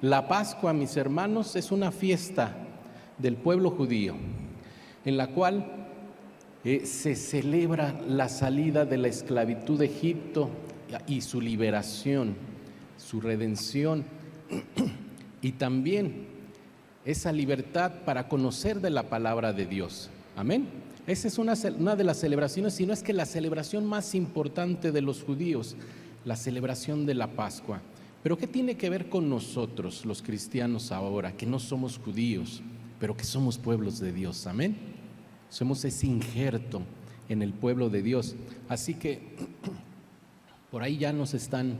La Pascua, mis hermanos, es una fiesta del pueblo judío en la cual se celebra la salida de la esclavitud de Egipto y su liberación, su redención y también esa libertad para conocer de la palabra de Dios. Amén. Esa es una de las celebraciones, si no es que la celebración más importante de los judíos, la celebración de la Pascua. Pero ¿qué tiene que ver con nosotros, los cristianos ahora, que no somos judíos, pero que somos pueblos de Dios? Amén. Somos ese injerto en el pueblo de Dios. Así que por ahí ya nos están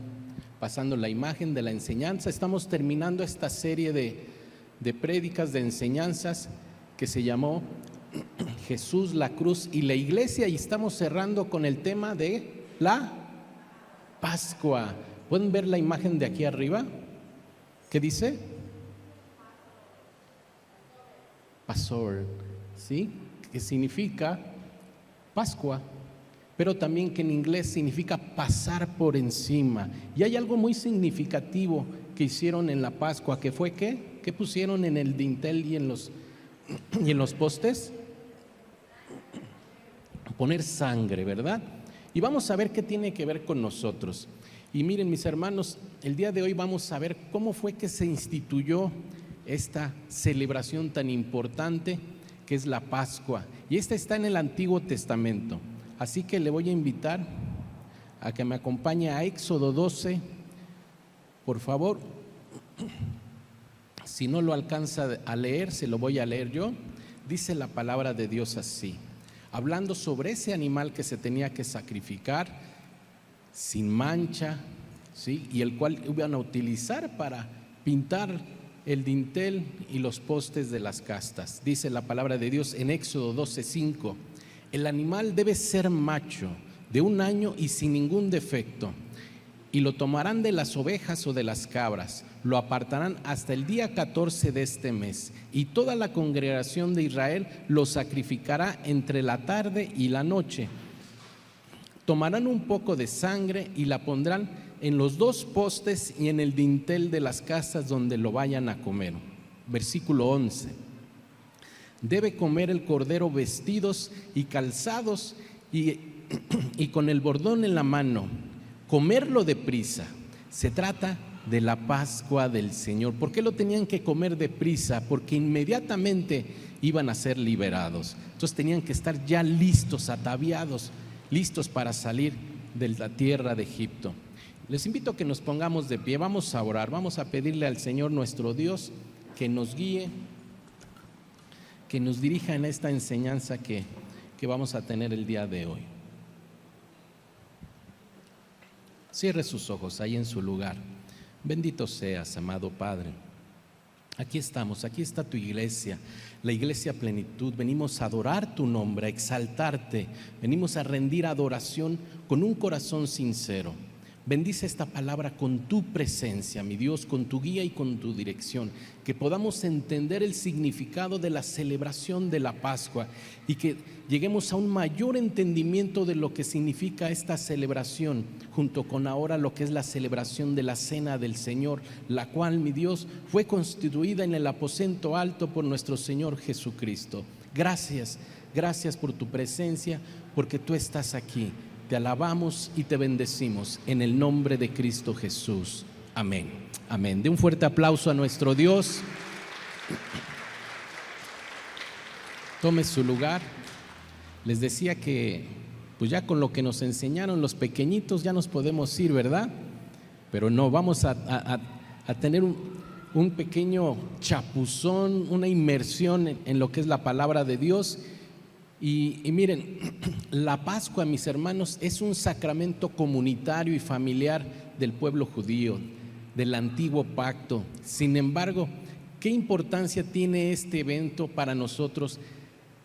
pasando la imagen de la enseñanza. Estamos terminando esta serie de prédicas, de enseñanzas que se llamó Jesús, la cruz y la iglesia, y estamos cerrando con el tema de la Pascua. ¿Pueden ver la imagen de aquí arriba? ¿Qué dice? Pasor, ¿sí? Que significa Pascua, pero también que en inglés significa pasar por encima. Y hay algo muy significativo que hicieron en la Pascua, que fue ¿qué pusieron en el dintel y en los postes? Poner sangre, ¿verdad? Y vamos a ver qué tiene que ver con nosotros. Y miren, mis hermanos, el día de hoy vamos a ver cómo fue que se instituyó esta celebración tan importante que es la Pascua. Y esta está en el Antiguo Testamento. Así que le voy a invitar a que me acompañe a Éxodo 12, por favor. Si no lo alcanza a leer, se lo voy a leer yo. Dice la palabra de Dios así, hablando sobre ese animal que se tenía que sacrificar sin mancha, ¿sí? Y el cual iban a utilizar para pintar el dintel y los postes de las castas. Dice la palabra de Dios en Éxodo 12:5, el animal debe ser macho, de 1 año y sin ningún defecto, y lo tomarán de las ovejas o de las cabras, lo apartarán hasta el día 14 de este mes, y toda la congregación de Israel lo sacrificará entre la tarde y la noche. Tomarán un poco de sangre y la pondrán en los 2 postes y en el dintel de las casas donde lo vayan a comer. Versículo 11. Debe comer el cordero vestidos y calzados y con el bordón en la mano, comerlo deprisa. Se trata de la Pascua del Señor. ¿Por qué lo tenían que comer deprisa? Porque inmediatamente iban a ser liberados. Entonces tenían que estar ya listos, ataviados, listos para salir de la tierra de Egipto. Les invito a que nos pongamos de pie, vamos a orar, vamos a pedirle al Señor nuestro Dios que nos guíe, que nos dirija en esta enseñanza que vamos a tener el día de hoy. Cierre sus ojos ahí en su lugar. Bendito seas, amado Padre. Aquí estamos, aquí está tu iglesia, la iglesia Plenitud. Venimos a adorar tu nombre, a exaltarte. Venimos a rendir adoración con un corazón sincero. Bendice esta palabra con tu presencia, mi Dios, con tu guía y con tu dirección, que podamos entender el significado de la celebración de la Pascua y que lleguemos a un mayor entendimiento de lo que significa esta celebración, junto con ahora lo que es la celebración de la Cena del Señor, la cual, mi Dios, fue constituida en el aposento alto por nuestro Señor Jesucristo. Gracias, gracias por tu presencia, porque tú estás aquí. Te alabamos y te bendecimos en el nombre de Cristo Jesús. Amén. Amén. De un fuerte aplauso a nuestro Dios. Tome su lugar. Les decía que pues ya con lo que nos enseñaron los pequeñitos ya nos podemos ir, ¿verdad? Pero no, vamos a tener un pequeño chapuzón, una inmersión en lo que es la palabra de Dios. Y miren, la Pascua, mis hermanos, es un sacramento comunitario y familiar del pueblo judío, del antiguo pacto. Sin embargo, ¿qué importancia tiene este evento para nosotros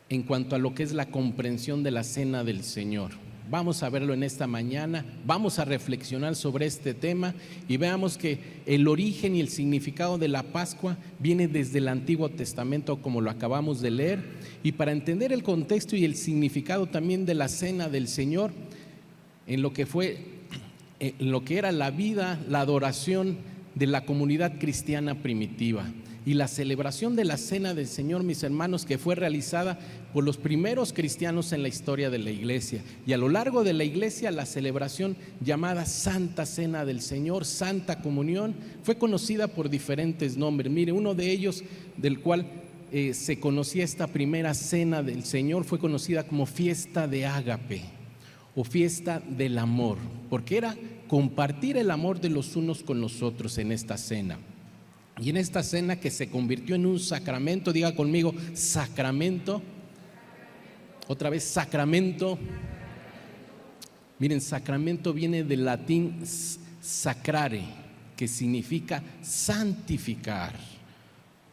en cuanto a lo que es la comprensión de la Cena del Señor? Vamos a verlo en esta mañana, vamos a reflexionar sobre este tema y veamos que el origen y el significado de la Pascua viene desde el Antiguo Testamento, como lo acabamos de leer, y para entender el contexto y el significado también de la Cena del Señor, en lo que era la vida, la adoración de la comunidad cristiana primitiva. Y la celebración de la Cena del Señor, mis hermanos, que fue realizada por los primeros cristianos en la historia de la iglesia. Y a lo largo de la iglesia, la celebración llamada Santa Cena del Señor, Santa Comunión, fue conocida por diferentes nombres. Mire, uno de ellos, del cual se conocía esta primera Cena del Señor, fue conocida como Fiesta de Ágape o Fiesta del Amor, porque era compartir el amor de los unos con los otros en esta cena. Y en esta cena que se convirtió en un sacramento, diga conmigo, sacramento. Otra vez, sacramento. Miren, sacramento viene del latín sacrare, que significa santificar,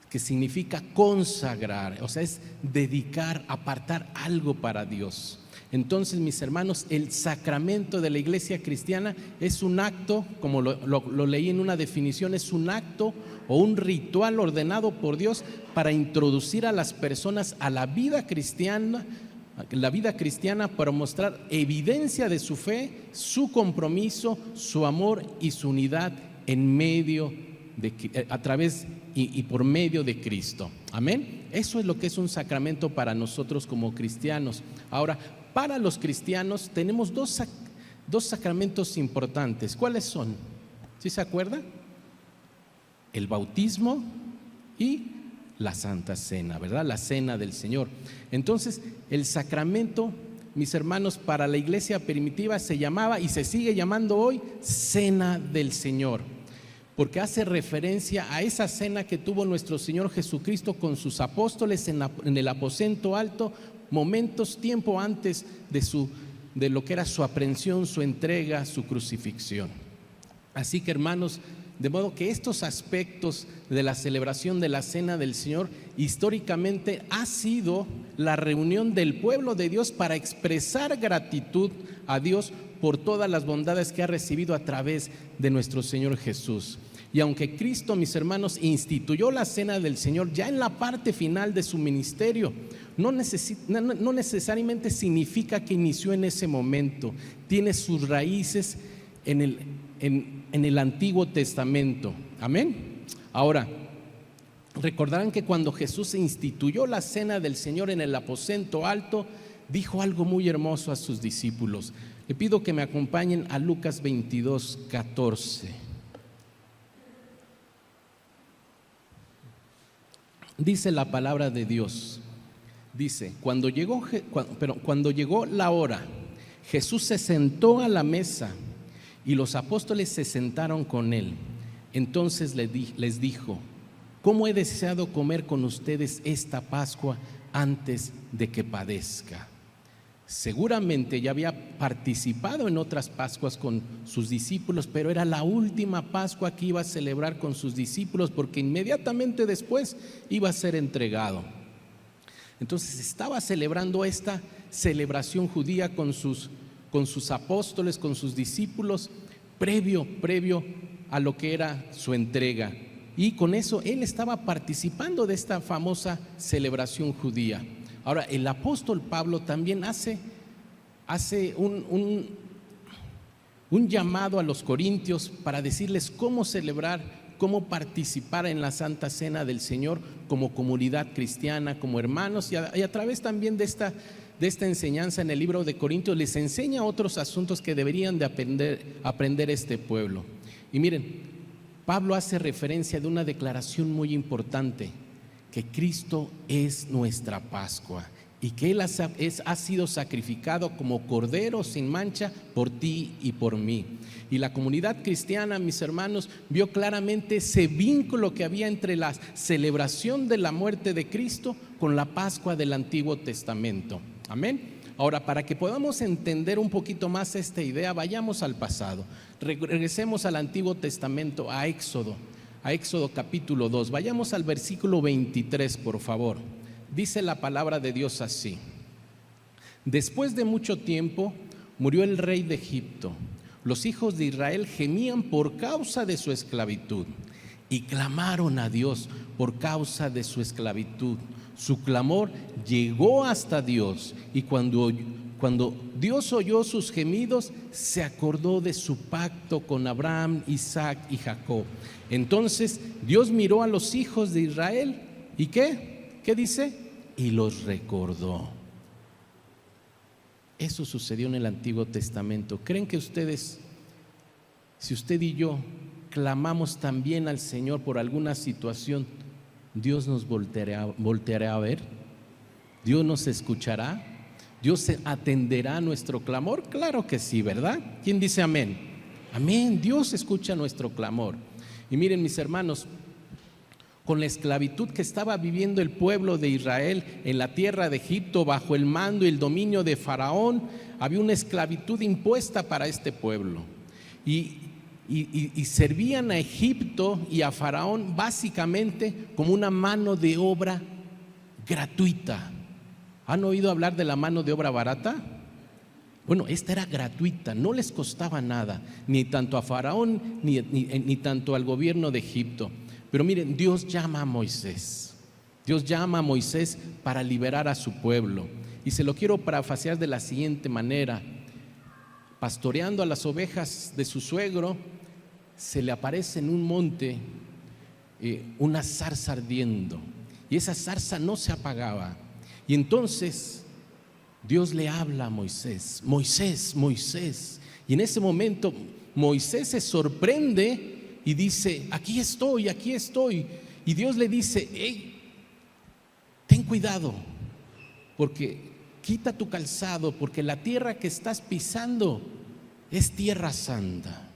que significa consagrar, o sea, es dedicar, apartar algo para Dios. Entonces, mis hermanos, el sacramento de la iglesia cristiana es un acto, como lo leí en una definición, es un acto o un ritual ordenado por Dios para introducir a las personas a la vida cristiana para mostrar evidencia de su fe, su compromiso, su amor y su unidad a través y por medio de Cristo. Amén. Eso es lo que es un sacramento para nosotros como cristianos. Ahora, para los cristianos tenemos dos sacramentos importantes. ¿Cuáles son? ¿Sí se acuerda? El bautismo y la Santa Cena, ¿verdad? La Cena del Señor. Entonces, el sacramento, mis hermanos, para la iglesia primitiva se llamaba y se sigue llamando hoy Cena del Señor, porque hace referencia a esa cena que tuvo nuestro Señor Jesucristo con sus apóstoles en el aposento alto, tiempo antes de lo que era su aprehensión, su entrega, su crucifixión. Así que, hermanos, de modo que estos aspectos de la celebración de la Cena del Señor históricamente ha sido la reunión del pueblo de Dios para expresar gratitud a Dios por todas las bondades que ha recibido a través de nuestro Señor Jesús. Y aunque Cristo, mis hermanos, instituyó la Cena del Señor ya en la parte final de su ministerio, no necesariamente significa que inició en ese momento. Tiene sus raíces en el Antiguo Testamento. Amén. Ahora, recordarán que cuando Jesús instituyó la Cena del Señor en el aposento alto, dijo algo muy hermoso a sus discípulos. Le pido que me acompañen a Lucas 22:14. Dice la palabra de Dios. Dice, cuando llegó la hora, Jesús se sentó a la mesa y los apóstoles se sentaron con él. Entonces les dijo, ¿cómo he deseado comer con ustedes esta Pascua antes de que padezca? Seguramente ya había participado en otras Pascuas con sus discípulos, pero era la última Pascua que iba a celebrar con sus discípulos, porque inmediatamente después iba a ser entregado. Entonces estaba celebrando esta celebración judía con sus apóstoles, con sus discípulos, previo a lo que era su entrega. Y con eso él estaba participando de esta famosa celebración judía. Ahora, el apóstol Pablo también hace un llamado a los corintios para decirles cómo celebrar, cómo participar en la Santa Cena del Señor como comunidad cristiana, como hermanos, y a través también de esta enseñanza en el libro de Corintios les enseña otros asuntos que deberían de aprender este pueblo. Y miren, Pablo hace referencia de una declaración muy importante, que Cristo es nuestra Pascua y que Él ha sido sacrificado como cordero sin mancha por ti y por mí. Y la comunidad cristiana, mis hermanos, vio claramente ese vínculo que había entre la celebración de la muerte de Cristo con la Pascua del Antiguo Testamento. Amén. Ahora, para que podamos entender un poquito más esta idea, vayamos al pasado. Regresemos al Antiguo Testamento, a Éxodo capítulo 2. Vayamos al versículo 23, por favor. Dice la palabra de Dios así: después de mucho tiempo murió el rey de Egipto. Los hijos de Israel gemían por causa de su esclavitud y clamaron a Dios por causa de su esclavitud. Su clamor llegó hasta Dios, y cuando cuando Dios oyó sus gemidos, se acordó de su pacto con Abraham, Isaac y Jacob. Entonces Dios miró a los hijos de Israel y ¿qué? ¿Qué dice? Y los recordó. Eso sucedió en el Antiguo Testamento. ¿Creen que ustedes, si usted y yo clamamos también al Señor por alguna situación, Dios nos volteará a ver? ¿Dios nos escuchará? ¿Dios atenderá nuestro clamor? Claro que sí, ¿verdad? ¿Quién dice amén? Amén, Dios escucha nuestro clamor. Y miren, mis hermanos, con la esclavitud que estaba viviendo el pueblo de Israel en la tierra de Egipto bajo el mando y el dominio de Faraón, había una esclavitud impuesta para este pueblo. Y servían a Egipto y a Faraón básicamente como una mano de obra gratuita. ¿Han oído hablar de la mano de obra barata? Bueno, esta era gratuita, no les costaba nada, ni tanto a Faraón ni tanto al gobierno de Egipto. Pero miren, Dios llama a Moisés. Dios llama a Moisés para liberar a su pueblo. Y se lo quiero parafrasear de la siguiente manera. Pastoreando a las ovejas de su suegro, se le aparece en un monte una zarza ardiendo. Y esa zarza no se apagaba. Y entonces Dios le habla a Moisés, Moisés, Moisés. Y en ese momento Moisés se sorprende y dice, aquí estoy, aquí estoy. Y Dios le dice, hey, ten cuidado, porque quita tu calzado, porque la tierra que estás pisando es tierra santa.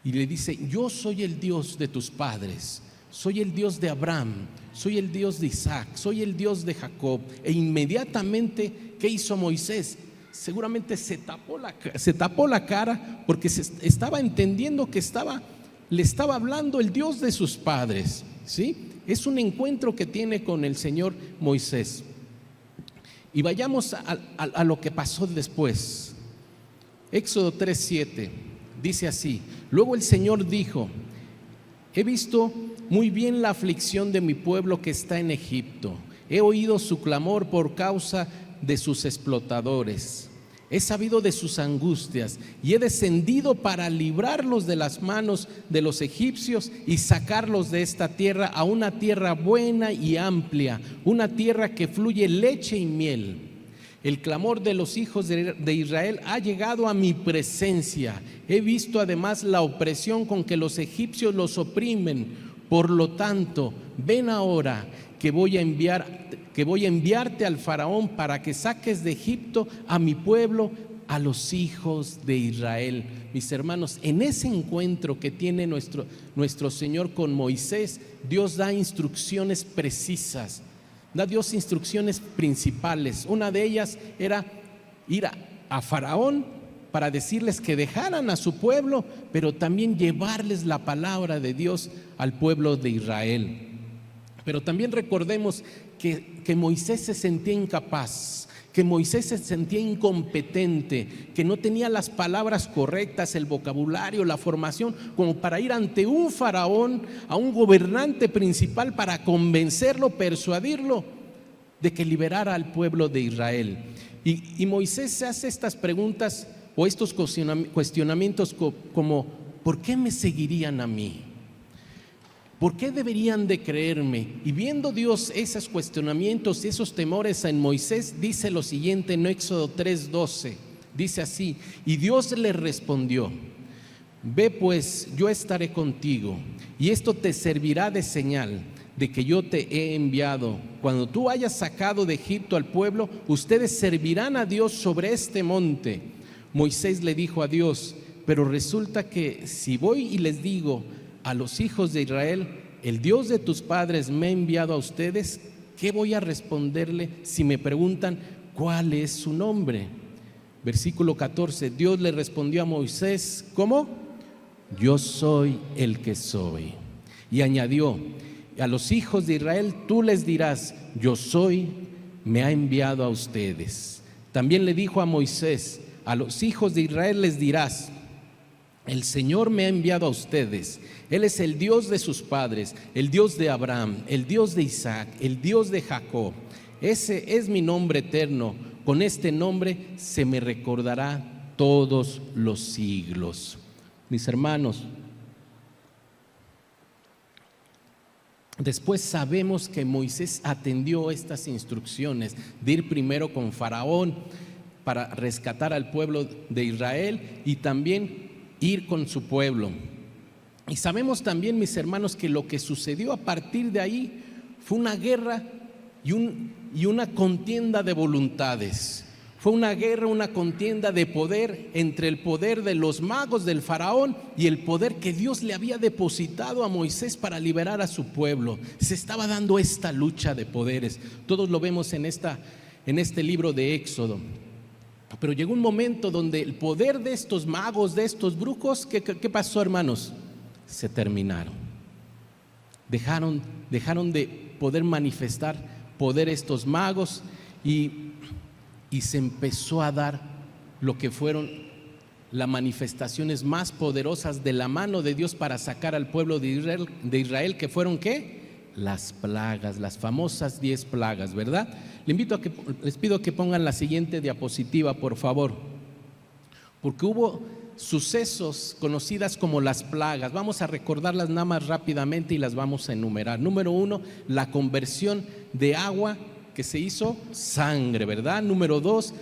Y le dice, yo soy el Dios de tus padres, soy el Dios de Abraham, soy el Dios de Isaac, soy el Dios de Jacob. E inmediatamente, ¿qué hizo Moisés? Seguramente se tapó la cara porque estaba entendiendo que le estaba hablando el Dios de sus padres, ¿sí? Es un encuentro que tiene con el Señor Moisés. Y vayamos a lo que pasó después. Éxodo 3:7 dice así: luego el Señor dijo, he visto muy bien la aflicción de mi pueblo que está en Egipto. He oído su clamor por causa de sus explotadores. He sabido de sus angustias y he descendido para librarlos de las manos de los egipcios y sacarlos de esta tierra a una tierra buena y amplia, una tierra que fluye leche y miel. El clamor de los hijos de Israel ha llegado a mi presencia. He visto además la opresión con que los egipcios los oprimen. Por lo tanto, ven ahora que voy a enviarte al faraón para que saques de Egipto a mi pueblo, a los hijos de Israel. Mis hermanos, en ese encuentro que tiene nuestro Señor con Moisés, Dios da instrucciones precisas, da Dios instrucciones principales. Una de ellas era ir a Faraón para decirles que dejaran a su pueblo, pero también llevarles la palabra de Dios al pueblo de Israel. Pero también recordemos que Moisés se sentía incapaz, que Moisés se sentía incompetente, que no tenía las palabras correctas, el vocabulario, la formación, como para ir ante un faraón, a un gobernante principal, para convencerlo, persuadirlo de que liberara al pueblo de Israel. Y Moisés se hace estas preguntas o estos cuestionamientos como, ¿por qué me seguirían a mí? ¿Por qué deberían de creerme? Y viendo Dios esos cuestionamientos y esos temores en Moisés, dice lo siguiente en Éxodo 3:12, dice así: y Dios le respondió, ve pues, yo estaré contigo, y esto te servirá de señal de que yo te he enviado. Cuando tú hayas sacado de Egipto al pueblo, ustedes servirán a Dios sobre este monte. Moisés le dijo a Dios, pero resulta que si voy y les digo a los hijos de Israel, el Dios de tus padres me ha enviado a ustedes, ¿qué voy a responderle si me preguntan cuál es su nombre? Versículo 14, Dios le respondió a Moisés, ¿cómo? Yo soy el que soy. Y añadió, a los hijos de Israel tú les dirás, yo soy, me ha enviado a ustedes. También le dijo a Moisés, a los hijos de Israel les dirás, el Señor me ha enviado a ustedes. Él es el Dios de sus padres, el Dios de Abraham, el Dios de Isaac, el Dios de Jacob. Ese es mi nombre eterno Con este nombre se me recordará todos los siglos. Mis hermanos, después sabemos que Moisés atendió estas instrucciones de ir primero con Faraón para rescatar al pueblo de Israel y también ir con su pueblo. Y sabemos también, mis hermanos, que lo que sucedió a partir de ahí fue una guerra y una contienda de voluntades. Fue una guerra, una contienda de poder entre el poder de los magos del faraón y el poder que Dios le había depositado a Moisés para liberar a su pueblo. Se estaba dando esta lucha de poderes. Todos lo vemos en este libro de Éxodo. Pero llegó un momento donde el poder de estos magos, de estos brujos, ¿qué pasó, hermanos? Se terminaron. Dejaron de poder manifestar poder estos magos y se empezó a dar lo que fueron las manifestaciones más poderosas de la mano de Dios para sacar al pueblo de Israel, que fueron ¿qué? Las plagas, las famosas 10 plagas, ¿verdad? Les pido que pongan la siguiente diapositiva, por favor, porque hubo sucesos conocidas como las plagas. Vamos a recordarlas nada más rápidamente y las vamos a enumerar. Número 1, la conversión de agua que se hizo sangre, ¿verdad? Número 2,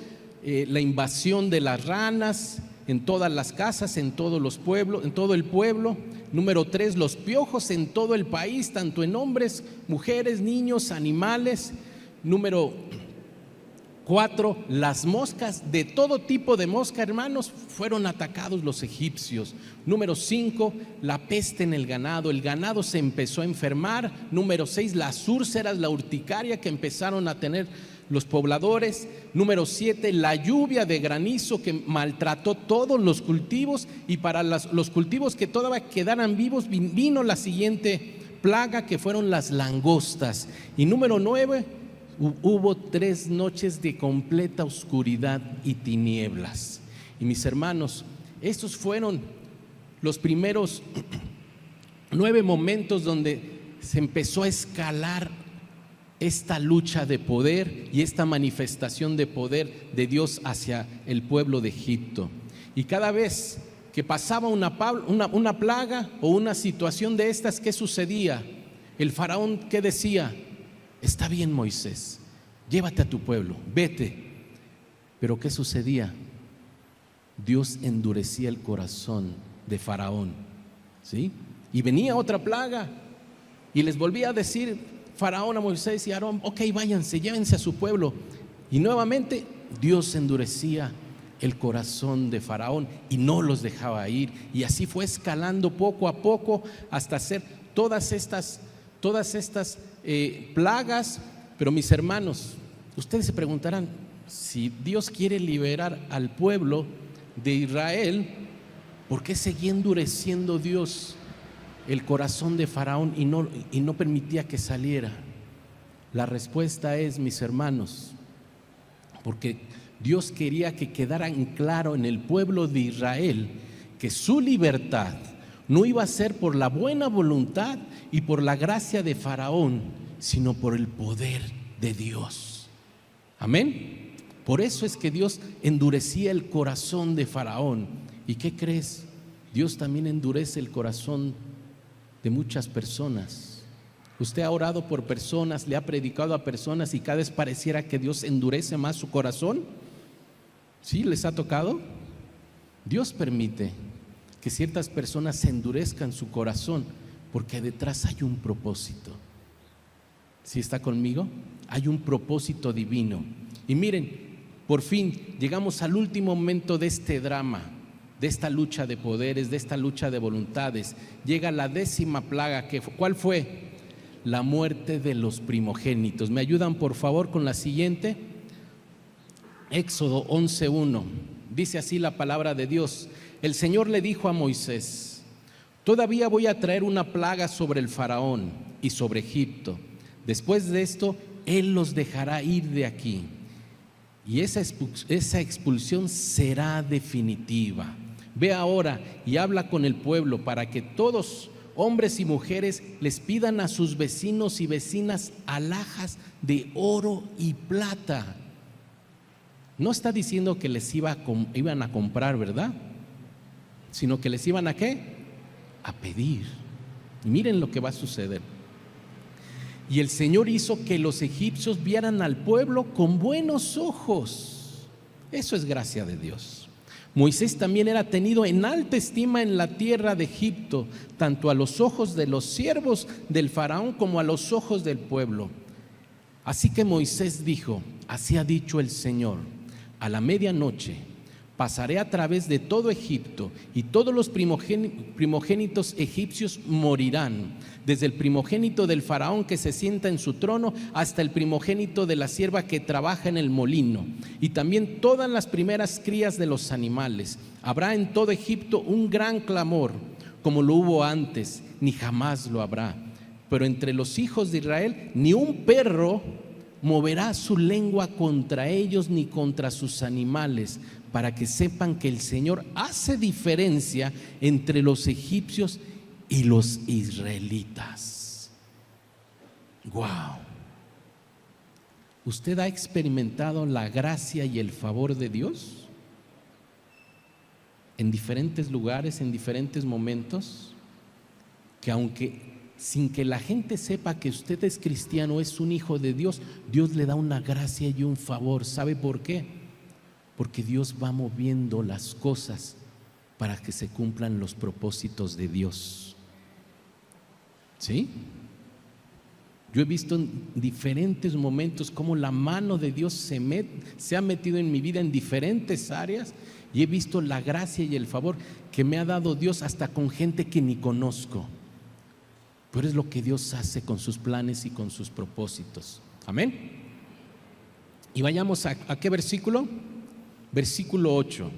la invasión de las ranas en todas las casas, en todos los pueblos, en todo el pueblo. Número 3, los piojos en todo el país, tanto en hombres, mujeres, niños, animales. Número 4, las moscas, de todo tipo de mosca, hermanos, fueron atacados los egipcios. Número 5, la peste en el ganado se empezó a enfermar. Número 6, las úlceras, la urticaria que empezaron a tener los pobladores. Número 7, la lluvia de granizo que maltrató todos los cultivos, y para los cultivos que todavía quedaran vivos vino la siguiente plaga, que fueron las langostas. Y número 9, hubo 3 noches de completa oscuridad y tinieblas. Y mis hermanos, estos fueron los primeros 9 momentos donde se empezó a escalar esta lucha de poder y esta manifestación de poder de Dios hacia el pueblo de Egipto. Y cada vez que pasaba una plaga o una situación de estas, ¿qué sucedía? El faraón, ¿qué decía? Está bien, Moisés, llévate a tu pueblo, vete. Pero ¿qué sucedía? Dios endurecía el corazón de Faraón, ¿sí? Y venía otra plaga y les volvía a decir Faraón a Moisés y a Aarón: ok, váyanse, llévense a su pueblo. Y nuevamente Dios endurecía el corazón de Faraón y no los dejaba ir. Y así fue escalando poco a poco hasta hacer todas estas plagas. Pero mis hermanos, ustedes se preguntarán, si Dios quiere liberar al pueblo de Israel, ¿por qué seguía endureciendo Dios el corazón de Faraón y no permitía que saliera? La respuesta es, mis hermanos, porque Dios quería que quedara en claro en el pueblo de Israel que su libertad no iba a ser por la buena voluntad y por la gracia de Faraón, sino por el poder de Dios. Amén. Por eso es que Dios endurecía el corazón de Faraón. ¿Y qué crees? Dios también endurece el corazón de muchas personas. Usted ha orado por personas, le ha predicado a personas y cada vez pareciera que Dios endurece más su corazón. ¿Sí les ha tocado? Dios permite que ciertas personas se endurezcan su corazón porque detrás hay un propósito. ¿Sí está conmigo? Hay un propósito divino. Y miren, por fin llegamos al último momento de este drama, de esta lucha de poderes, de esta lucha de voluntades. Llega la 10ª plaga. ¿Cuál fue? La muerte de los primogénitos. ¿Me ayudan por favor con la siguiente? Éxodo 11:1. Dice así la palabra de Dios: el Señor le dijo a Moisés: todavía voy a traer una plaga sobre el faraón y sobre Egipto. Después de esto, él los dejará ir de aquí. Y esa expulsión será definitiva. Ve ahora y habla con el pueblo para que todos, hombres y mujeres, les pidan a sus vecinos y vecinas alhajas de oro y plata. No está diciendo que les iban a comprar, ¿verdad? Sino que les iban a ¿qué? A pedir. Y miren lo que va a suceder. Y el Señor hizo que los egipcios vieran al pueblo con buenos ojos. Eso es gracia de Dios. Moisés también era tenido en alta estima en la tierra de Egipto, tanto a los ojos de los siervos del faraón como a los ojos del pueblo. Así que Moisés dijo: así ha dicho el Señor, a la medianoche pasaré a través de todo Egipto y todos los primogénitos egipcios morirán, desde el primogénito del faraón que se sienta en su trono hasta el primogénito de la sierva que trabaja en el molino, y también todas las primeras crías de los animales. Habrá en todo Egipto un gran clamor, como lo hubo antes, ni jamás lo habrá. Pero entre los hijos de Israel ni un perro moverá su lengua contra ellos ni contra sus animales, para que sepan que el Señor hace diferencia entre los egipcios y los israelitas. ¡Wow! ¿Usted ha experimentado la gracia y el favor de Dios en diferentes lugares, en diferentes momentos? Que aunque sin que la gente sepa que usted es cristiano, es un hijo de Dios, Dios le da una gracia y un favor. ¿Sabe por qué? Porque Dios va moviendo las cosas para que se cumplan los propósitos de Dios. ¿Sí? Yo he visto en diferentes momentos cómo la mano de Dios se ha metido en mi vida en diferentes áreas, y he visto la gracia y el favor que me ha dado Dios hasta con gente que ni conozco. Pero es lo que Dios hace con sus planes y con sus propósitos. Amén. Y vayamos a ¿qué versículo? Versículo 8.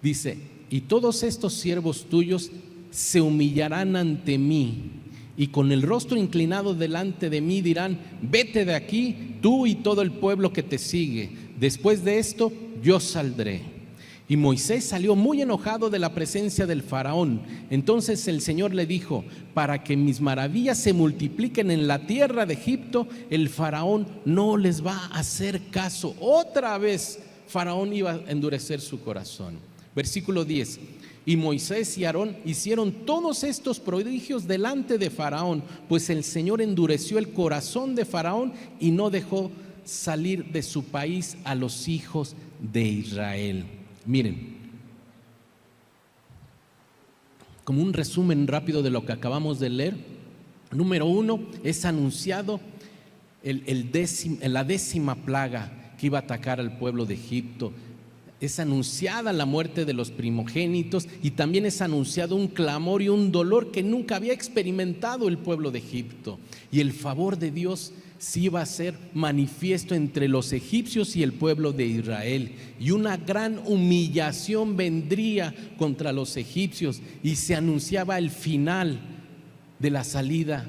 Dice: y todos estos siervos tuyos se humillarán ante mí, y con el rostro inclinado delante de mí dirán: vete de aquí, tú y todo el pueblo que te sigue. Después de esto yo saldré. Y Moisés salió muy enojado de la presencia del faraón. Entonces el Señor le dijo: para que mis maravillas se multipliquen en la tierra de Egipto, el faraón no les va a hacer caso. Otra vez faraón iba a endurecer su corazón. Versículo 10. Y Moisés y Aarón hicieron todos estos prodigios delante de faraón, pues el Señor endureció el corazón de faraón y no dejó salir de su país a los hijos de Israel. Miren, como un resumen rápido de lo que acabamos de leer. Número 1, es anunciado la 10ª plaga que iba a atacar al pueblo de Egipto. Es anunciada la muerte de los primogénitos, y también es anunciado un clamor y un dolor que nunca había experimentado el pueblo de Egipto. Y el favor de Dios sí iba a ser manifiesto entre los egipcios y el pueblo de Israel, y una gran humillación vendría contra los egipcios, y se anunciaba el final de la salida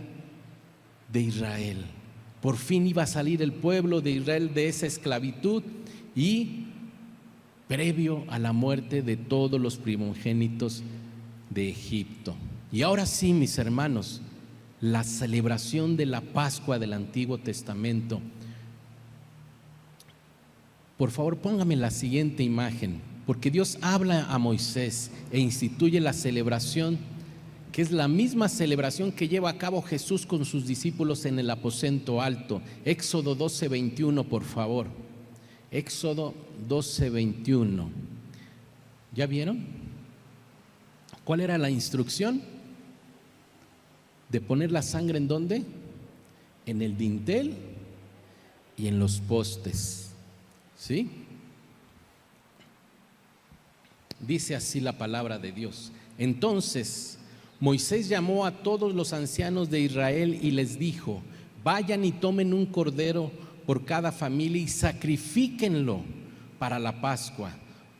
de Israel. Por fin iba a salir el pueblo de Israel de esa esclavitud, y previo a la muerte de todos los primogénitos de Egipto. Y ahora sí, mis hermanos, la celebración de la Pascua del Antiguo Testamento. Por favor, póngame la siguiente imagen, porque Dios habla a Moisés e instituye la celebración, que es la misma celebración que lleva a cabo Jesús con sus discípulos en el aposento alto. Éxodo 12:21, por favor. Éxodo 12:21. ¿Ya vieron? ¿Cuál era la instrucción? De poner la sangre ¿en dónde? En el dintel y en los postes. ¿Sí? Dice así la palabra de Dios. Entonces Moisés llamó a todos los ancianos de Israel y les dijo: vayan y tomen un cordero por cada familia y sacrifíquenlo para la Pascua.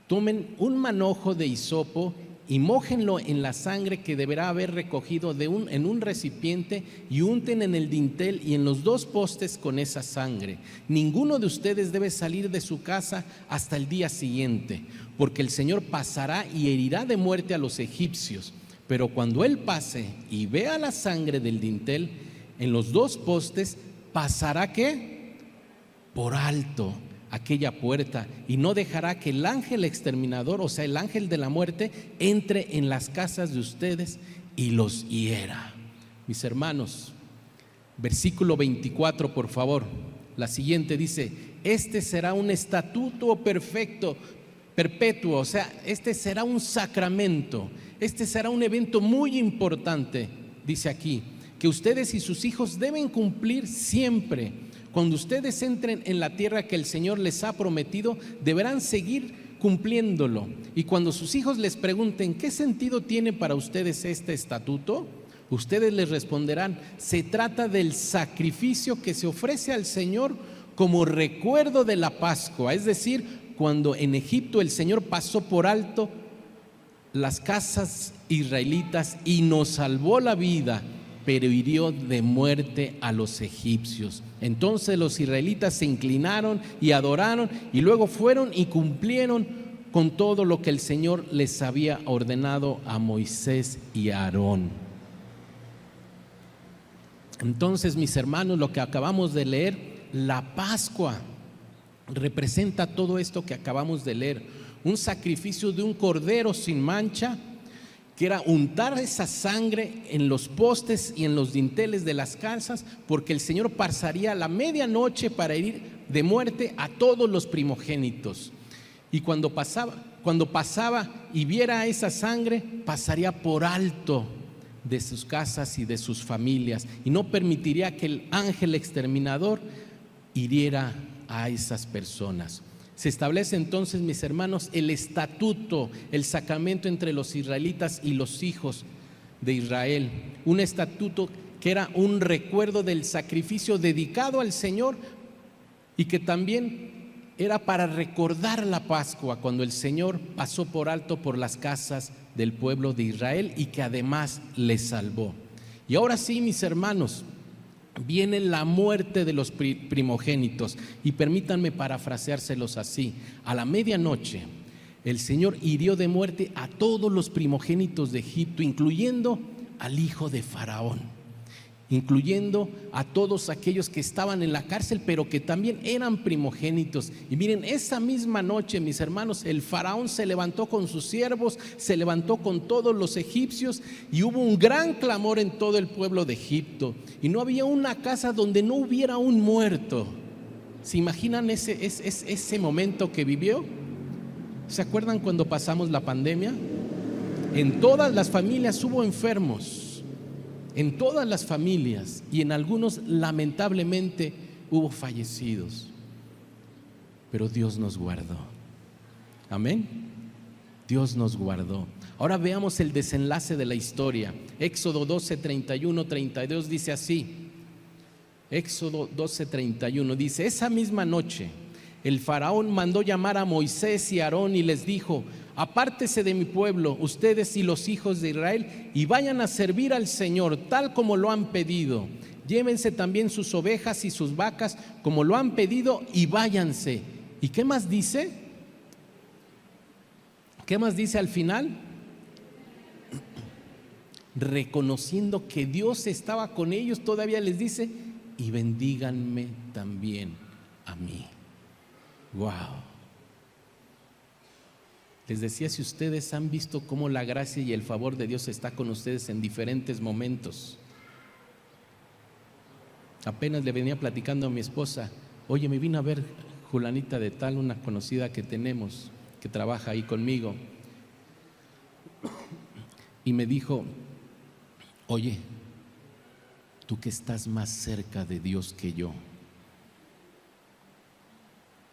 Tomen un manojo de hisopo y mójenlo en la sangre que deberá haber recogido en un recipiente, y unten en el dintel y en los 2 postes con esa sangre. Ninguno de ustedes debe salir de su casa hasta el día siguiente, porque el Señor pasará y herirá de muerte a los egipcios. Pero cuando Él pase y vea la sangre del dintel en los 2 postes, pasará ¿qué? Por alto. aquella puerta y no dejará que el ángel exterminador, o sea, el ángel de la muerte, entre en las casas de ustedes y los hiera. Mis hermanos, versículo 24, por favor. La siguiente dice: este será un estatuto perfecto, perpetuo, o sea, este será un sacramento, este será un evento muy importante, dice aquí, que ustedes y sus hijos deben cumplir siempre. Cuando ustedes entren en la tierra que el Señor les ha prometido, deberán seguir cumpliéndolo. Y cuando sus hijos les pregunten: ¿qué sentido tiene para ustedes este estatuto?, ustedes les responderán: se trata del sacrificio que se ofrece al Señor como recuerdo de la Pascua. Es decir, cuando en Egipto el Señor pasó por alto las casas israelitas y nos salvó la vida, pero hirió de muerte a los egipcios. Entonces los israelitas se inclinaron y adoraron, y luego fueron y cumplieron con todo lo que el Señor les había ordenado a Moisés y a Aarón. Entonces, mis hermanos, lo que acabamos de leer, la Pascua, representa todo esto que acabamos de leer: un sacrificio de un cordero sin mancha, que era untar esa sangre en los postes y en los dinteles de las casas, porque el Señor pasaría la medianoche para herir de muerte a todos los primogénitos. Y cuando pasaba y viera esa sangre, pasaría por alto de sus casas y de sus familias, y no permitiría que el ángel exterminador hiriera a esas personas. Se establece entonces, mis hermanos, el estatuto, el sacramento entre los israelitas y los hijos de Israel. Un estatuto que era un recuerdo del sacrificio dedicado al Señor, y que también era para recordar la Pascua, cuando el Señor pasó por alto por las casas del pueblo de Israel y que además les salvó. Y ahora sí, mis hermanos, viene la muerte de los primogénitos, y permítanme parafraseárselos así: a la medianoche el Señor hirió de muerte a todos los primogénitos de Egipto, incluyendo al hijo de Faraón, incluyendo a todos aquellos que estaban en la cárcel, pero que también eran primogénitos. Y miren, esa misma noche, mis hermanos, el Faraón se levantó con sus siervos, se levantó con todos los egipcios, y hubo un gran clamor en todo el pueblo de Egipto, y no había una casa donde no hubiera un muerto. ¿Se imaginan ese momento que vivió? ¿Se acuerdan cuando pasamos la pandemia? En todas las familias hubo enfermos, en todas las familias, y en algunos lamentablemente hubo fallecidos, pero Dios nos guardó. Amén. Dios nos guardó. Ahora veamos el desenlace de la historia. Éxodo 12, 31, 32 dice así. Éxodo 12, 31 dice: esa misma noche el faraón mandó llamar a Moisés y a Aarón y les dijo: apártese de mi pueblo, ustedes y los hijos de Israel, y vayan a servir al Señor tal como lo han pedido. Llévense también sus ovejas y sus vacas como lo han pedido, y váyanse. ¿Y qué más dice? ¿Qué más dice al final? Reconociendo que Dios estaba con ellos, todavía les dice: y bendíganme también a mí. Wow. Les decía, si ustedes han visto cómo la gracia y el favor de Dios está con ustedes en diferentes momentos. Apenas le venía platicando a mi esposa: oye, me vino a ver Julanita de tal, una conocida que tenemos, que trabaja ahí conmigo, y me dijo: oye, tú que estás más cerca de Dios que yo,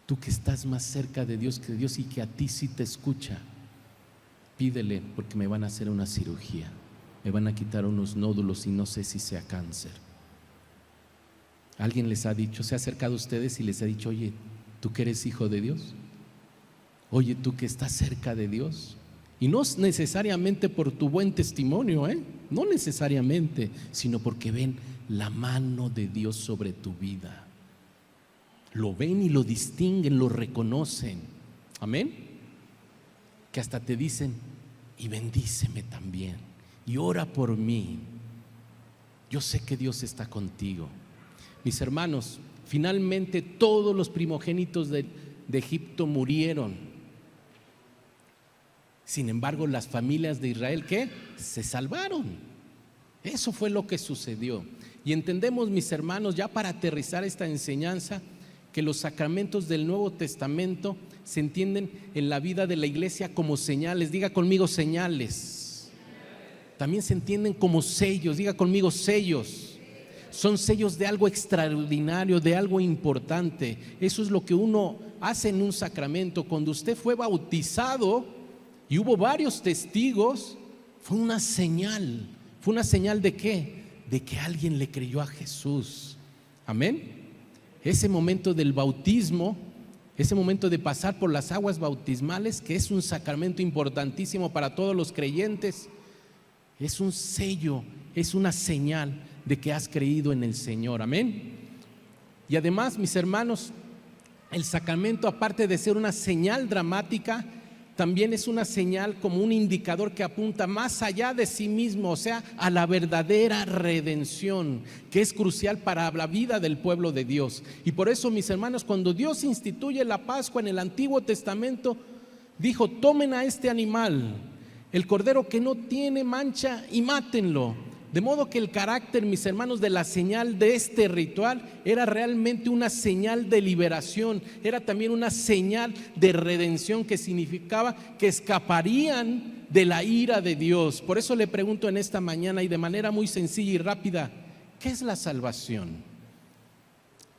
tú que estás más cerca de Dios que Dios, y que a ti sí te escucha, pídele, porque me van a hacer una cirugía, me van a quitar unos nódulos y no sé si sea cáncer. ¿Alguien les ha dicho, se ha acercado a ustedes y les ha dicho: oye, tú que eres hijo de Dios, oye, tú que estás cerca de Dios? Y no necesariamente por tu buen testimonio, no necesariamente, sino porque ven la mano de Dios sobre tu vida. Lo ven y lo distinguen, lo reconocen. Amén. Que hasta te dicen: y bendíceme también, y ora por mí. Yo sé que Dios está contigo. Mis hermanos, finalmente todos los primogénitos de Egipto murieron. Sin embargo, las familias de Israel, ¿qué? Se salvaron. Eso fue lo que sucedió. Y entendemos, mis hermanos, ya para aterrizar esta enseñanza, que los sacramentos del Nuevo Testamento se entienden en la vida de la iglesia como señales. Diga conmigo, señales. También se entienden como sellos. Diga conmigo, sellos. Son sellos de algo extraordinario, de algo importante. Eso es lo que uno hace en un sacramento. Cuando usted fue bautizado y hubo varios testigos, fue una señal. ¿Fue una señal de qué? De que alguien le creyó a Jesús. Amén. Ese momento del bautismo, ese momento de pasar por las aguas bautismales, que es un sacramento importantísimo para todos los creyentes, es un sello, es una señal de que has creído en el Señor. Amén. Y además, mis hermanos, el sacramento, aparte de ser una señal dramática, también es una señal como un indicador que apunta más allá de sí mismo, o sea, a la verdadera redención, que es crucial para la vida del pueblo de Dios. Y por eso, mis hermanos, cuando Dios instituye la Pascua en el Antiguo Testamento, dijo: tomen a este animal, el cordero que no tiene mancha, y mátenlo. De modo que el carácter, mis hermanos, de la señal de este ritual era realmente una señal de liberación, era también una señal de redención, que significaba que escaparían de la ira de Dios. Por eso le pregunto en esta mañana, y de manera muy sencilla y rápida, ¿qué es la salvación?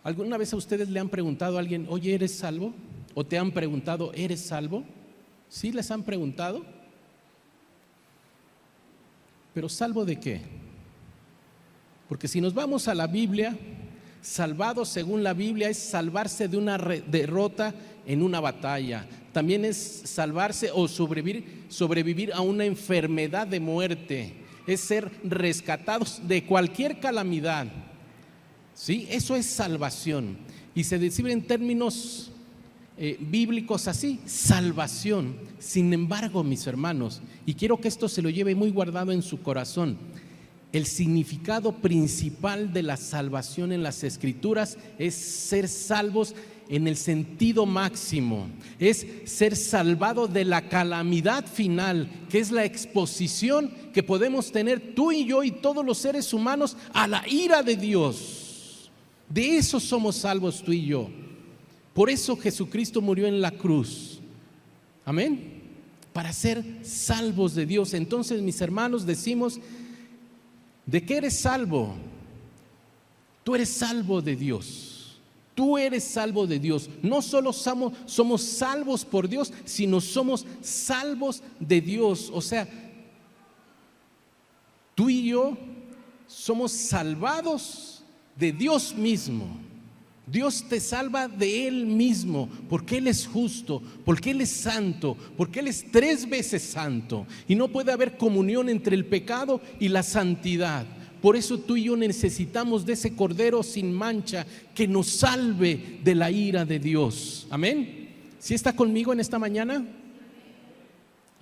¿Alguna vez a ustedes le han preguntado a alguien: oye, ¿eres salvo? ¿O te han preguntado: ¿eres salvo? ¿Sí les han preguntado? ¿Pero salvo de qué? Porque si nos vamos a la Biblia, salvado según la Biblia es salvarse de una derrota en una batalla. También es salvarse o sobrevivir a una enfermedad de muerte. Es ser rescatados de cualquier calamidad. ¿Sí? Eso es salvación. Y se describe en términos bíblicos así: salvación. Sin embargo, mis hermanos, y quiero que esto se lo lleve muy guardado en su corazón, el significado principal de la salvación en las Escrituras es ser salvos en el sentido máximo, es ser salvado de la calamidad final, que es la exposición que podemos tener tú y yo y todos los seres humanos a la ira de Dios. De eso somos salvos tú y yo. Por eso Jesucristo murió en la cruz. Amén. Para ser salvos de Dios. Entonces, mis hermanos, decimos: ¿de qué eres salvo? Tú eres salvo de Dios. Tú eres salvo de Dios. No solo somos salvos por Dios, sino somos salvos de Dios. O sea, tú y yo somos salvados de Dios mismo. Dios te salva de Él mismo, porque Él es justo, porque Él es santo, porque Él es 3 veces santo, y no puede haber comunión entre el pecado y la santidad. Por eso tú y yo necesitamos de ese cordero sin mancha que nos salve de la ira de Dios. Amén. ¿Sí está conmigo en esta mañana?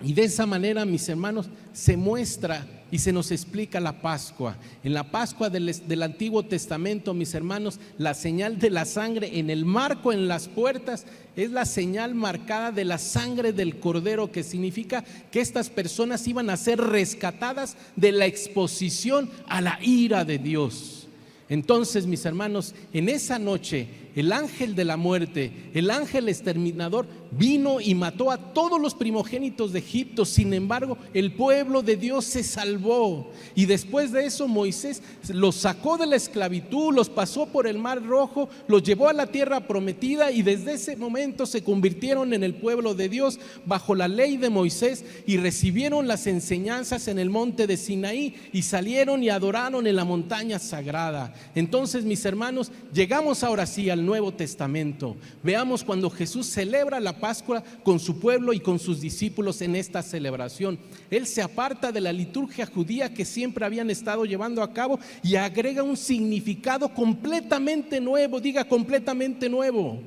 Y de esa manera, mis hermanos, se muestra y se nos explica la Pascua. En la Pascua del Antiguo Testamento, mis hermanos, la señal de la sangre en el marco, en las puertas, es la señal marcada de la sangre del Cordero, que significa que estas personas iban a ser rescatadas de la exposición a la ira de Dios. Entonces, mis hermanos, en esa noche el ángel de la muerte, el ángel exterminador, vino y mató a todos los primogénitos de Egipto. Sin embargo, el pueblo de Dios se salvó. Y después de eso, Moisés los sacó de la esclavitud, los pasó por el Mar Rojo, los llevó a la tierra prometida, y desde ese momento se convirtieron en el pueblo de Dios bajo la ley de Moisés, y recibieron las enseñanzas en el monte de Sinaí, y salieron y adoraron en la montaña sagrada. Entonces, mis hermanos, llegamos ahora sí al Nuevo Testamento. Veamos cuando Jesús celebra la Pascua con su pueblo y con sus discípulos en esta celebración. Él se aparta de la liturgia judía que siempre habían estado llevando a cabo y agrega un significado completamente nuevo. Diga, completamente nuevo.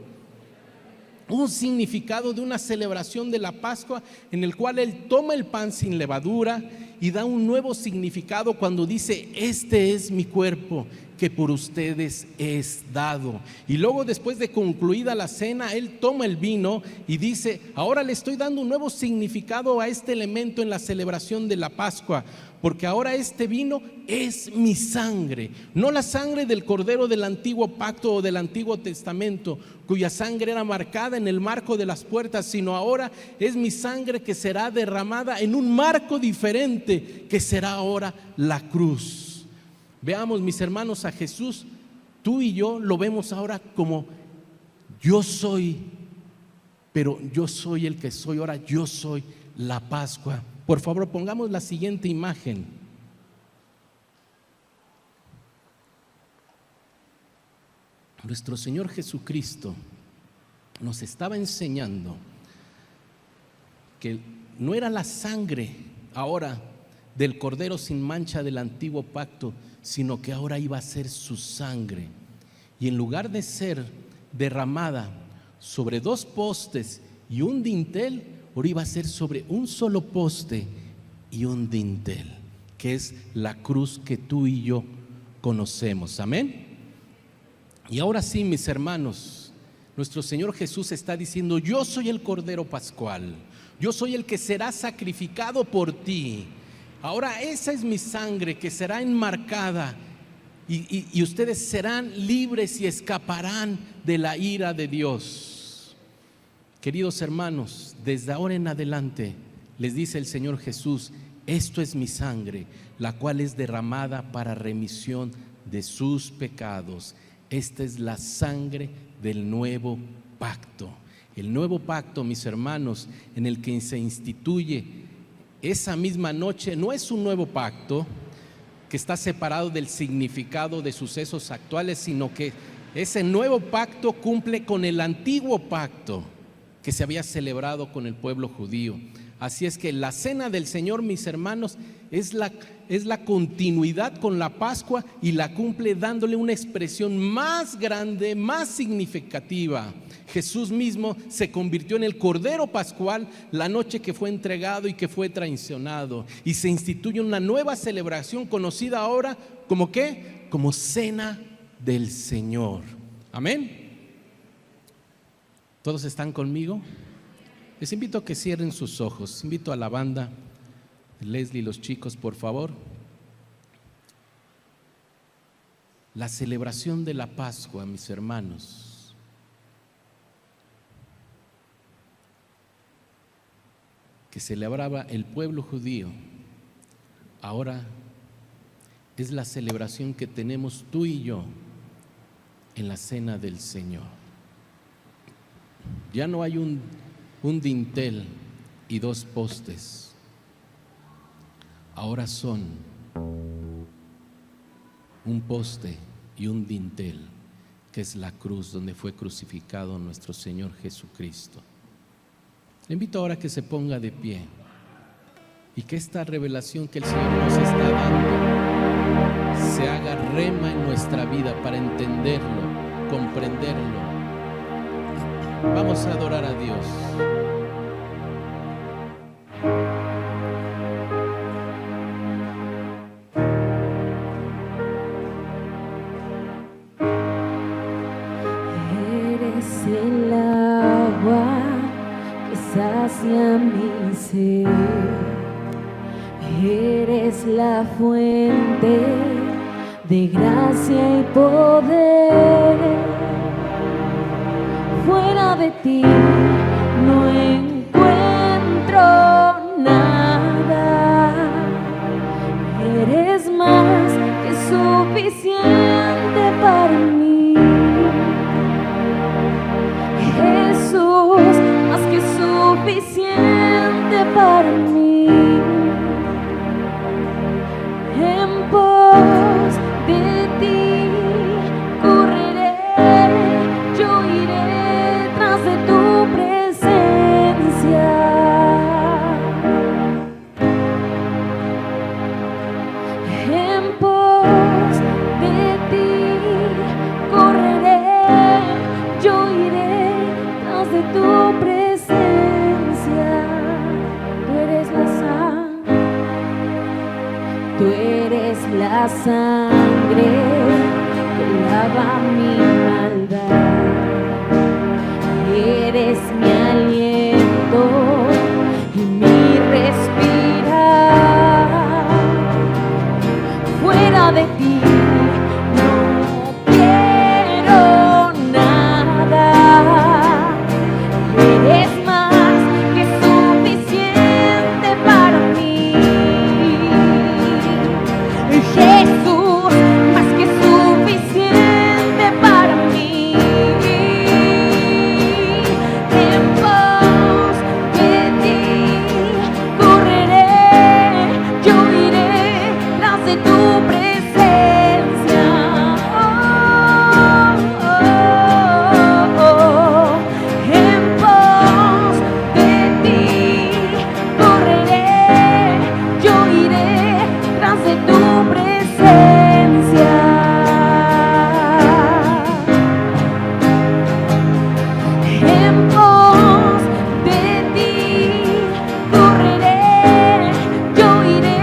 Un significado de una celebración de la Pascua en el cual Él toma el pan sin levadura y da un nuevo significado cuando dice: este es mi cuerpo que por ustedes es dado. Y luego, después de concluida la cena, Él toma el vino y dice: ahora le estoy dando un nuevo significado a este elemento en la celebración de la Pascua, porque ahora este vino es mi sangre, no la sangre del Cordero del Antiguo Pacto o del Antiguo Testamento, cuya sangre era marcada en el marco de las puertas, sino ahora es mi sangre que será derramada en un marco diferente, que será ahora la cruz. Veamos, mis hermanos, a Jesús. Tú y yo lo vemos ahora como: yo soy, pero yo soy el que soy ahora, yo soy la Pascua. Por favor, pongamos la siguiente imagen. Nuestro Señor Jesucristo nos estaba enseñando que no era la sangre ahora del Cordero sin mancha del Antiguo Pacto, sino que ahora iba a ser su sangre. Y en lugar de ser derramada sobre 2 postes y un dintel, ahora iba a ser sobre un solo poste y un dintel, que es la cruz que tú y yo conocemos. Amén. Y ahora sí, mis hermanos, nuestro Señor Jesús está diciendo: yo soy el Cordero Pascual, yo soy el que será sacrificado por ti. Ahora esa es mi sangre que será enmarcada y ustedes serán libres y escaparán de la ira de Dios. Queridos hermanos, desde ahora en adelante les dice el Señor Jesús: esto es mi sangre, la cual es derramada para remisión de sus pecados. Esta es la sangre del nuevo pacto. El nuevo pacto, mis hermanos, en el que se instituye esa misma noche, no es un nuevo pacto que está separado del significado de sucesos actuales, sino que ese nuevo pacto cumple con el antiguo pacto que se había celebrado con el pueblo judío. Así es que la cena del Señor, mis hermanos, es la continuidad con la Pascua y la cumple dándole una expresión más grande, más significativa. Jesús mismo se convirtió en el Cordero Pascual la noche que fue entregado y que fue traicionado, y se instituye una nueva celebración conocida ahora como ¿qué? Como Cena del Señor. Amén. ¿Todos están conmigo? Les invito a que cierren sus ojos. Invito a la banda, Leslie y los chicos, por favor. La celebración de la Pascua, mis hermanos, que celebraba el pueblo judío, ahora es la celebración que tenemos tú y yo en la cena del Señor. Ya no hay un dintel y 2 postes. Ahora son un poste y un dintel, que es la cruz donde fue crucificado nuestro Señor Jesucristo. Le invito ahora a que se ponga de pie y que esta revelación que el Señor nos está dando se haga rema en nuestra vida para entenderlo, comprenderlo. Vamos a adorar a Dios. Eres el agua que sacia mi sed, eres la fuente de gracia y poder. Fuera de ti no encuentro nada. Eres más que suficiente para mí, Jesús, más que suficiente para mí. En pos de ti sangre que lava mi maldad. Eres mi aliento y mi respirar. Fuera de ti no quiero nada. Eres más que suficiente para mí. Jesús, más que suficiente para mí. En pos de ti correré, yo iré tras de tu presencia. En pos de ti correré, yo iré tras de tu presencia. En pos de ti correré, yo iré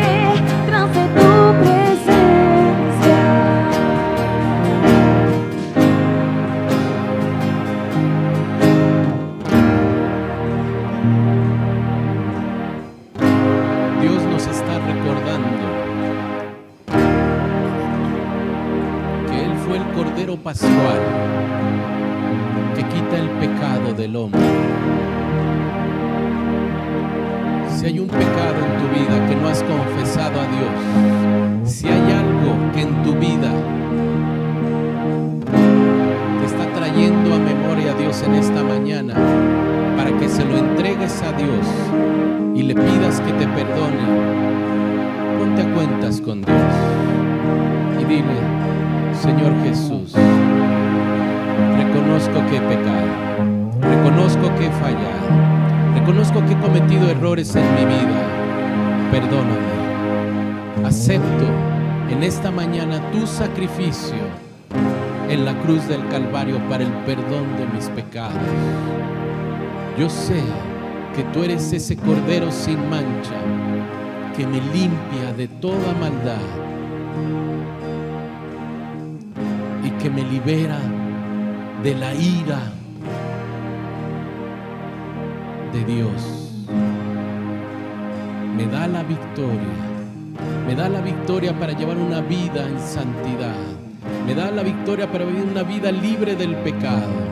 tras de tu presencia. Dios nos está recordando que Él fue el Cordero Pascual que quita el pecado del hombre. Si hay un pecado en tu vida que no has confesado a Dios, si hay algo que en tu vida te está trayendo a memoria a Dios en esta mañana, para que se lo entregues a Dios y le pidas que te perdone, ponte a cuentas con Dios y dile: Señor Jesús, reconozco que he pecado, reconozco que he fallado, reconozco que he cometido errores en mi vida, perdóname. Acepto en esta mañana tu sacrificio en la cruz del Calvario para el perdón de mis pecados. Yo sé que tú eres ese Cordero sin mancha que me limpia de toda maldad y que me libera de la ira de Dios. Me da la victoria, me da la victoria para llevar una vida en santidad, me da la victoria para vivir una vida libre del pecado.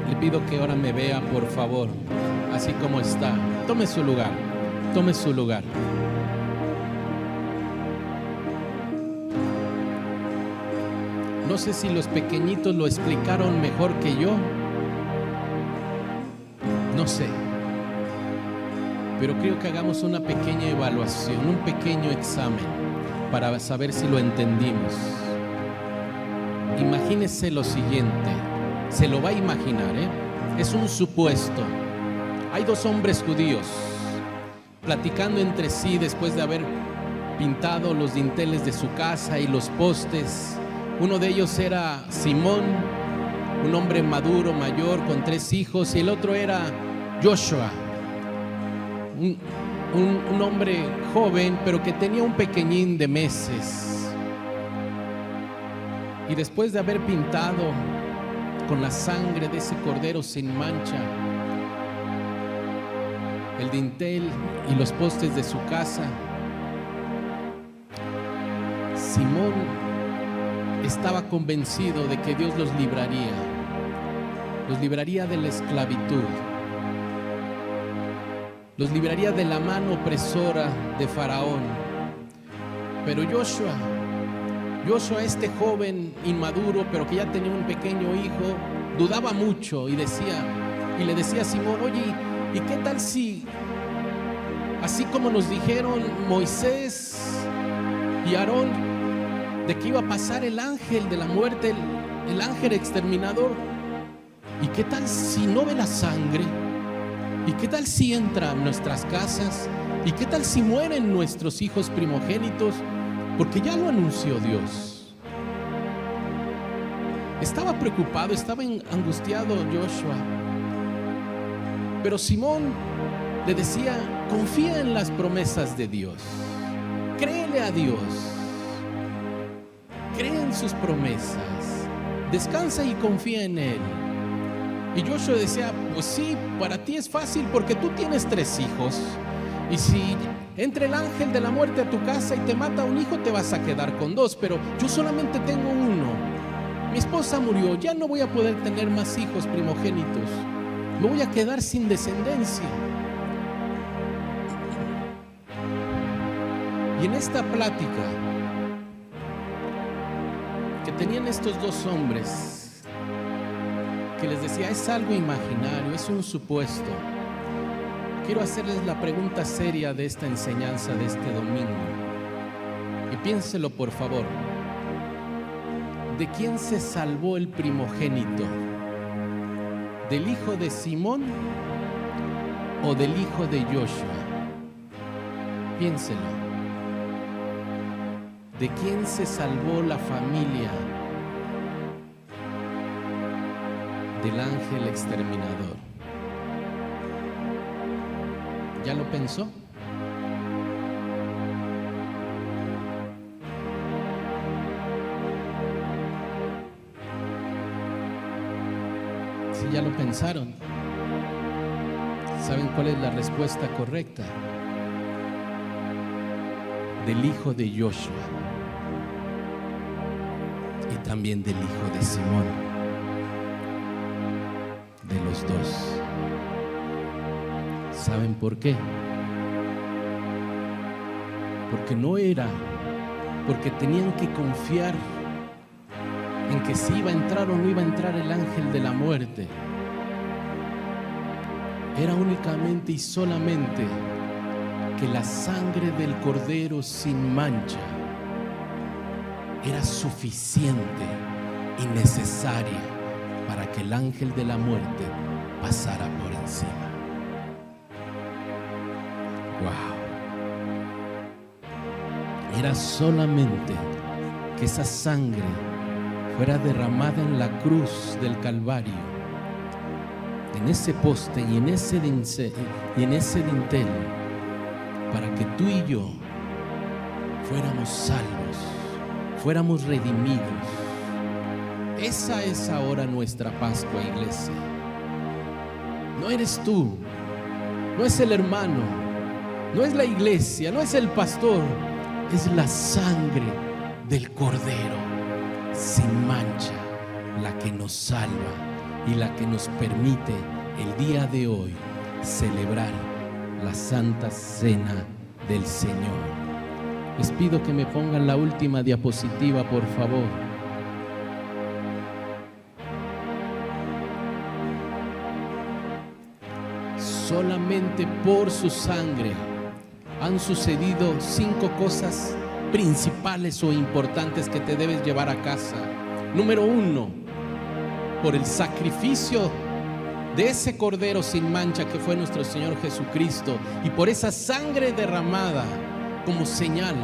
Le pido que ahora me vea, por favor, así como está. Tome su lugar, tome su lugar. No sé si los pequeñitos lo explicaron mejor que yo. No sé. Pero creo que hagamos una pequeña evaluación, un pequeño examen para saber si lo entendimos. Imagínese lo siguiente. Se lo va a imaginar, ¿eh? Es un supuesto. Hay dos hombres judíos platicando entre sí después de haber pintado los dinteles de su casa y los postes. Uno de ellos era Simón, un hombre maduro, mayor, con 3 hijos, y el otro era Joshua, un hombre joven, pero que tenía un pequeñín de meses. Y después de haber pintado con la sangre de ese cordero sin mancha el dintel y los postes de su casa, Simón estaba convencido de que Dios los libraría de la esclavitud, los libraría de la mano opresora de Faraón. Pero Joshua, este joven inmaduro, pero que ya tenía un pequeño hijo, dudaba mucho y le decía a Simón: oye, ¿y qué tal si, así como nos dijeron Moisés y Aarón, de que iba a pasar el ángel de la muerte, el ángel exterminador, ¿y qué tal si no ve la sangre? ¿Y qué tal si entra a nuestras casas? ¿Y qué tal si mueren nuestros hijos primogénitos? Porque ya lo anunció Dios. Estaba preocupado, estaba angustiado Joshua. Pero Simón le decía: confía en las promesas de Dios, créele a Dios, cree en sus promesas, descansa y confía en Él. Y Joshua decía: pues sí, para ti es fácil porque tú tienes 3 hijos, y si entra el ángel de la muerte a tu casa y te mata un hijo, te vas a quedar con 2, pero yo solamente tengo 1. Mi esposa murió, ya no voy a poder tener más hijos primogénitos, me voy a quedar sin descendencia. Y en esta plática que tenían estos 2 hombres, que les decía: es algo imaginario, es un supuesto, quiero hacerles la pregunta seria de esta enseñanza de este domingo. Y piénselo, por favor. ¿De quién se salvó el primogénito? ¿Del hijo de Simón o del hijo de Joshua? Piénselo. ¿De quién se salvó la familia? Del ángel exterminador. ¿Ya lo pensó? Si ya lo pensaron, ¿saben cuál es la respuesta correcta? Del hijo de Joshua y también del hijo de Simón, de los 2. ¿Saben por qué? Porque no era porque tenían que confiar en que si iba a entrar o no iba a entrar el ángel de la muerte. Era únicamente y solamente que la sangre del Cordero sin mancha era suficiente y necesaria para que el ángel de la muerte pasara por encima. Wow. Era solamente que esa sangre fuera derramada en la cruz del Calvario, en ese poste y en ese dintel, para que tú y yo fuéramos salvos, fuéramos redimidos. Esa es ahora nuestra Pascua, iglesia. No eres tú, no es el hermano, no es la iglesia, no es el pastor, es la sangre del Cordero sin mancha la que nos salva y la que nos permite el día de hoy celebrar la Santa Cena del Señor. Les pido que me pongan la última diapositiva, por favor. Solamente por su sangre han sucedido 5 cosas principales o importantes que te debes llevar a casa. Número 1, por el sacrificio de ese Cordero sin mancha que fue nuestro Señor Jesucristo, y por esa sangre derramada como señal,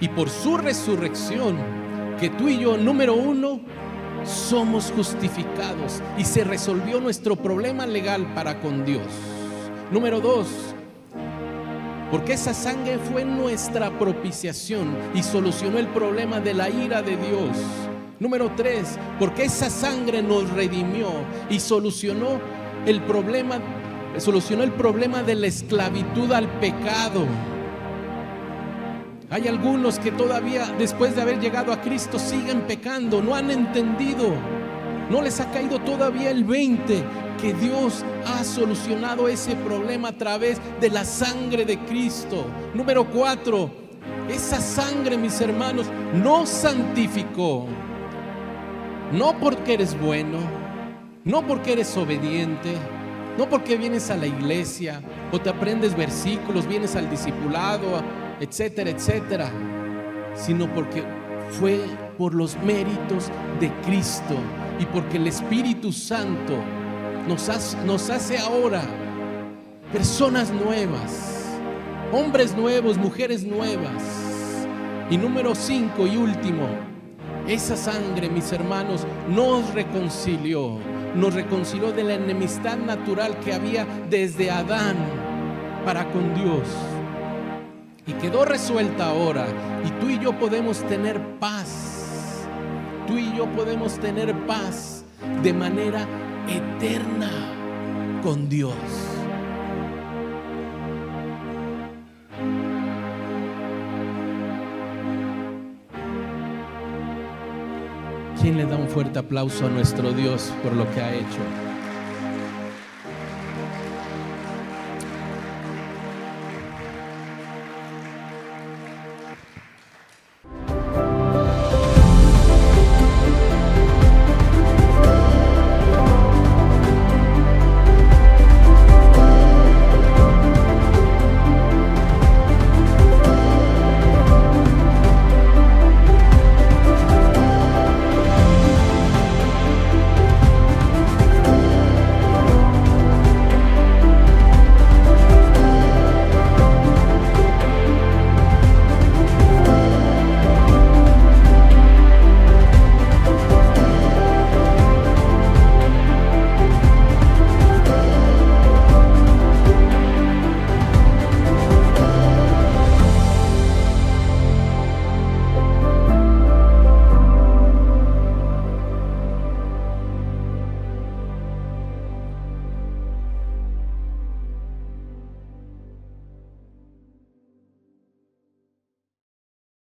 y por su resurrección, que tú y yo, número 1, somos justificados y se resolvió nuestro problema legal para con Dios. Número 2, porque esa sangre fue nuestra propiciación y solucionó el problema de la ira de Dios. Número 3, porque esa sangre nos redimió y solucionó el problema de la esclavitud al pecado. Hay algunos que todavía, después de haber llegado a Cristo, siguen pecando, no han entendido, no les ha caído todavía el 20, que Dios ha solucionado ese problema a través de la sangre de Cristo. Número 4, esa sangre, mis hermanos, nos santificó. No porque eres bueno, no porque eres obediente, no porque vienes a la iglesia o te aprendes versículos, vienes al discipulado, etcétera, etcétera, sino porque fue por los méritos de Cristo y porque el Espíritu Santo nos hace ahora personas nuevas, hombres nuevos, mujeres nuevas. Y número 5 y último, esa sangre, mis hermanos, nos reconcilió nos reconcilió de la enemistad natural que había desde Adán para con Dios. Y quedó resuelta ahora. Y tú y yo podemos tener paz. Tú y yo podemos tener paz de manera eterna con Dios. ¿Quién le da un fuerte aplauso a nuestro Dios por lo que ha hecho?